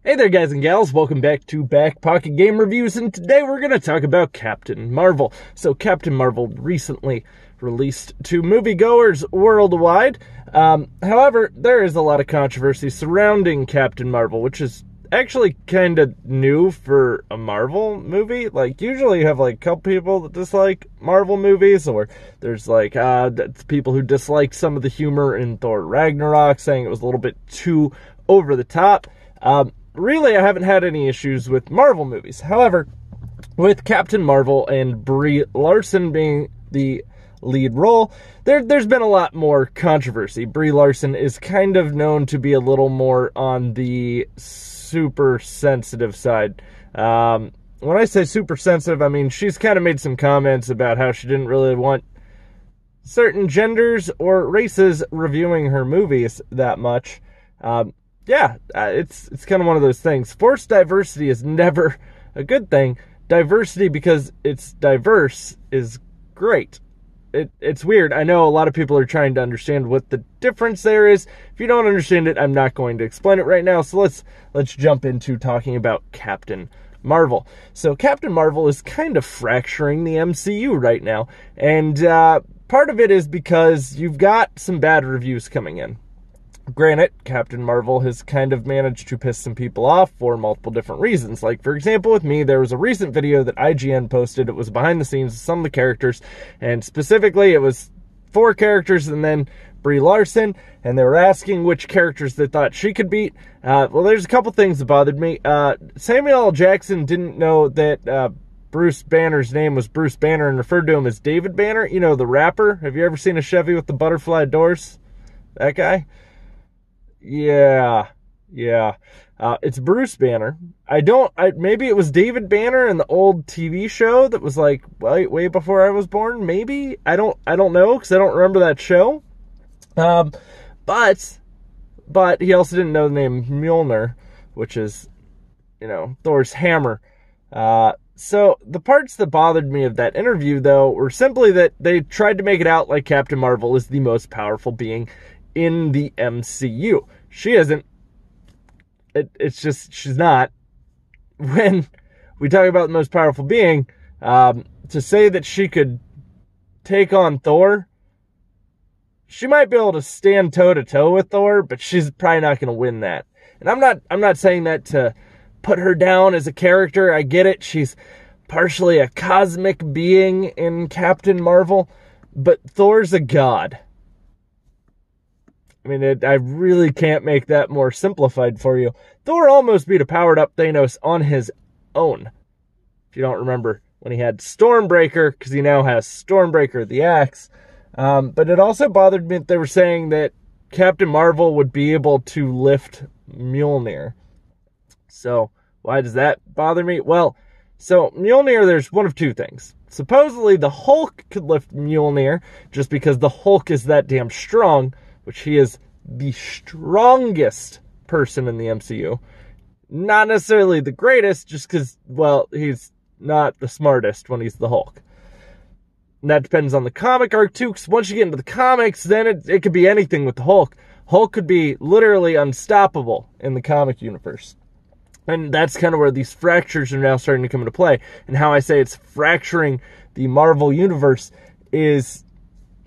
Hey there guys and gals, welcome back to BackPocketGameReviews, and today we're going to talk about Captain Marvel. So Captain Marvel recently released to moviegoers worldwide. However, there is a lot of controversy surrounding Captain Marvel, which is actually kind of new for a Marvel movie. Like, usually you have like a couple people that dislike Marvel movies, or there's like people who dislike some of the humor in Thor Ragnarok, saying it was a little bit too over the top. Really, I haven't had any issues with Marvel movies. However, with Captain Marvel and Brie Larson being the lead role, there's been a lot more controversy. Brie Larson is kind of known to be a little more on the super sensitive side. When I say super sensitive, I mean she's kind of made some comments about how she didn't really want certain genders or races reviewing her movies that much. It's kind of one of those things. Forced diversity is never a good thing. Diversity, because it's diverse, is great. It's weird. I know a lot of people are trying to understand what the difference there is. If you don't understand it, I'm not going to explain it right now. So let's jump into talking about Captain Marvel. So Captain Marvel is kind of fracturing the MCU right now. And part of it is because you've got some bad reviews coming in. Granted, Captain Marvel has kind of managed to piss some people off for multiple different reasons. Like, for example, with me, there was a recent video that IGN posted. It was behind the scenes of some of the characters, and specifically it was 4 characters and then Brie Larson, and they were asking which characters they thought she could beat. Well, there's a couple things that bothered me. Samuel L. Jackson didn't know that Bruce Banner's name was Bruce Banner and referred to him as David Banner. You know, the rapper. Have you ever seen a Chevy with the butterfly doors? That guy? Yeah. It's Bruce Banner. Maybe it was David Banner in the old TV show that was like way before I was born. Maybe I don't know, because I don't remember that show. But he also didn't know the name Mjolnir, which is, Thor's hammer. So the parts that bothered me of that interview, though, were simply that they tried to make it out like Captain Marvel is the most powerful being in the MCU. She isn't. It's just, she's not. When we talk about the most powerful being, to say that she could take on Thor, she might be able to stand toe-to-toe with Thor, but she's probably not going to win that. And I'm not saying that to put her down as a character. I get it. She's partially a cosmic being in Captain Marvel, but Thor's a god. I mean, I really can't make that more simplified for you. Thor almost beat a powered-up Thanos on his own. If you don't remember, when he had Stormbreaker, because he now has Stormbreaker, the axe. But it also bothered me that they were saying that Captain Marvel would be able to lift Mjolnir. So, why does that bother me? Well, so Mjolnir, there's one of two things. Supposedly, the Hulk could lift Mjolnir, just because the Hulk is that damn strong, which he is the strongest person in the MCU. Not necessarily the greatest, just because, well, he's not the smartest when he's the Hulk. And that depends on the comic arc, too, because once you get into the comics, then it could be anything with the Hulk. Hulk could be literally unstoppable in the comic universe. And that's kind of where these fractures are now starting to come into play. And how I say it's fracturing the Marvel universe is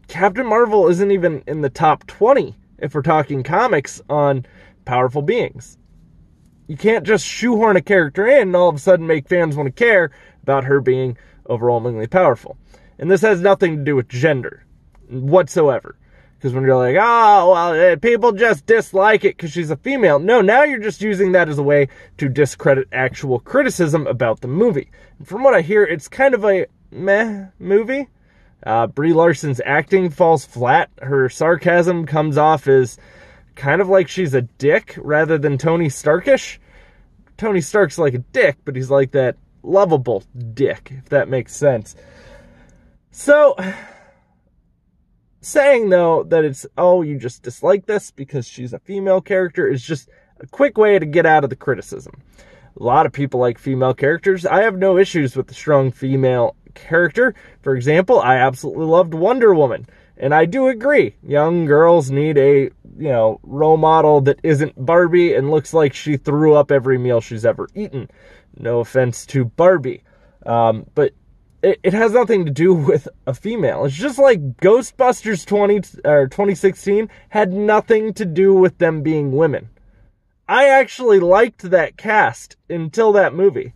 Captain Marvel isn't even in the top 20 if we're talking comics on powerful beings. You can't just shoehorn a character in and all of a sudden make fans want to care about her being overwhelmingly powerful. And this has nothing to do with gender whatsoever. Because when you're like, oh, well, people just dislike it because she's a female. No, now you're just using that as a way to discredit actual criticism about the movie. And from what I hear, it's kind of a meh movie. Brie Larson's acting falls flat. Her sarcasm comes off as kind of like she's a dick rather than Tony Starkish. Tony Stark's like a dick, but he's like that lovable dick, if that makes sense. So, saying, though, that it's, oh, you just dislike this because she's a female character is just a quick way to get out of the criticism. A lot of people like female characters. I have no issues with the strong female character. For example, I absolutely loved Wonder Woman. And I do agree, young girls need a role model that isn't Barbie and looks like she threw up every meal she's ever eaten. No offense to Barbie. But it has nothing to do with a female. It's just like Ghostbusters 2016 had nothing to do with them being women. I actually liked that cast until that movie.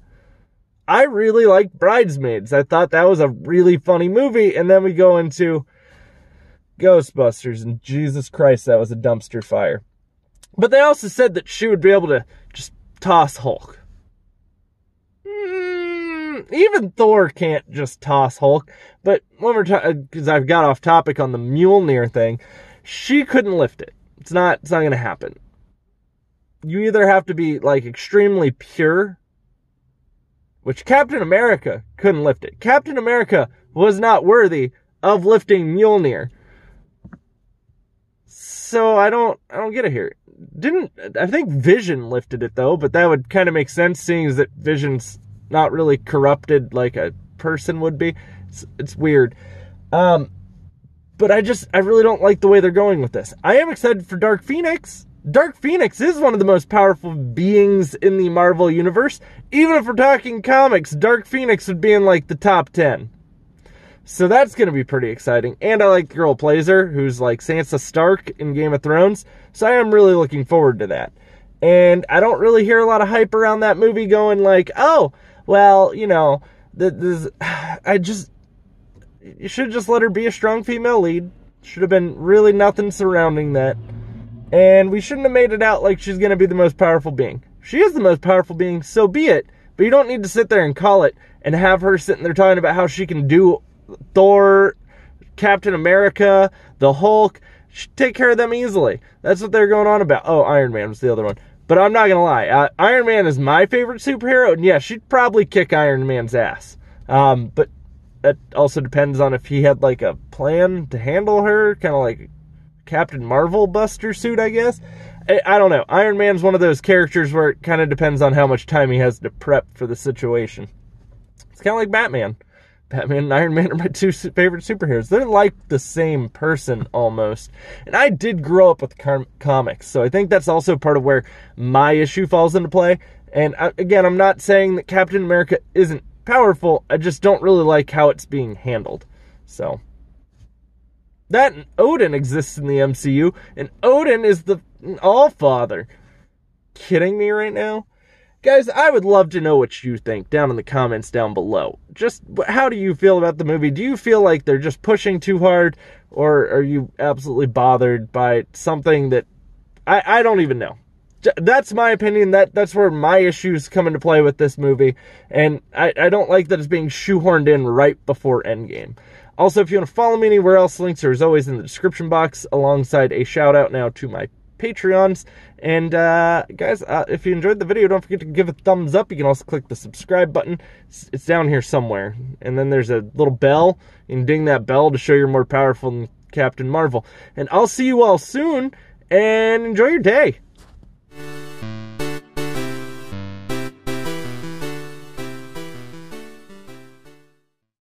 I really liked Bridesmaids. I thought that was a really funny movie, and then we go into Ghostbusters, and Jesus Christ, that was a dumpster fire. But they also said that she would be able to just toss Hulk. Even Thor can't just toss Hulk. But when we're talking, because I've got off topic on the Mjolnir thing, she couldn't lift it. It's not going to happen. You either have to be like extremely pure, which Captain America couldn't lift it. Captain America was not worthy of lifting Mjolnir. So I don't get it here. I think Vision lifted it though, but that would kind of make sense seeing as that Vision's not really corrupted like a person would be. It's weird. But I really don't like the way they're going with this. I am excited for Dark Phoenix. Dark Phoenix is one of the most powerful beings in the Marvel Universe. Even if we're talking comics, Dark Phoenix would be in like the top 10. So that's going to be pretty exciting. And I like the girl who plays her, who's like Sansa Stark in Game of Thrones. So I am really looking forward to that. And I don't really hear a lot of hype around that movie going like, oh, well, you should just let her be a strong female lead. Should have been really nothing surrounding that. And we shouldn't have made it out like she's going to be the most powerful being. She is the most powerful being, so be it. But you don't need to sit there and call it and have her sitting there talking about how she can do Thor, Captain America, the Hulk. She'd take care of them easily. That's what they're going on about. Oh, Iron Man was the other one. But I'm not going to lie. Iron Man is my favorite superhero. And yeah, she'd probably kick Iron Man's ass. But that also depends on if he had like a plan to handle her. Kind of like Captain Marvel buster suit, I guess. I don't know. Iron Man's one of those characters where it kind of depends on how much time he has to prep for the situation. It's kind of like Batman. Batman and Iron Man are my two favorite superheroes. They're like the same person almost. And I did grow up with comics, so I think that's also part of where my issue falls into play. And again, I'm not saying that Captain America isn't powerful. I just don't really like how it's being handled. So that and Odin exists in the MCU, and Odin is the Allfather. Kidding me right now? Guys, I would love to know what you think down in the comments down below. Just how do you feel about the movie? Do you feel like they're just pushing too hard, or are you absolutely bothered by something that I don't even know? That's my opinion. That's where my issues come into play with this movie, and I don't like that it's being shoehorned in right before Endgame. Also, if you want to follow me anywhere else, links are as always in the description box, alongside a shout out now to my Patreons. And guys, if you enjoyed the video, don't forget to give a thumbs up. You can also click the subscribe button. It's down here somewhere. And then there's a little bell. You can ding that bell to show you're more powerful than Captain Marvel. And I'll see you all soon, and enjoy your day.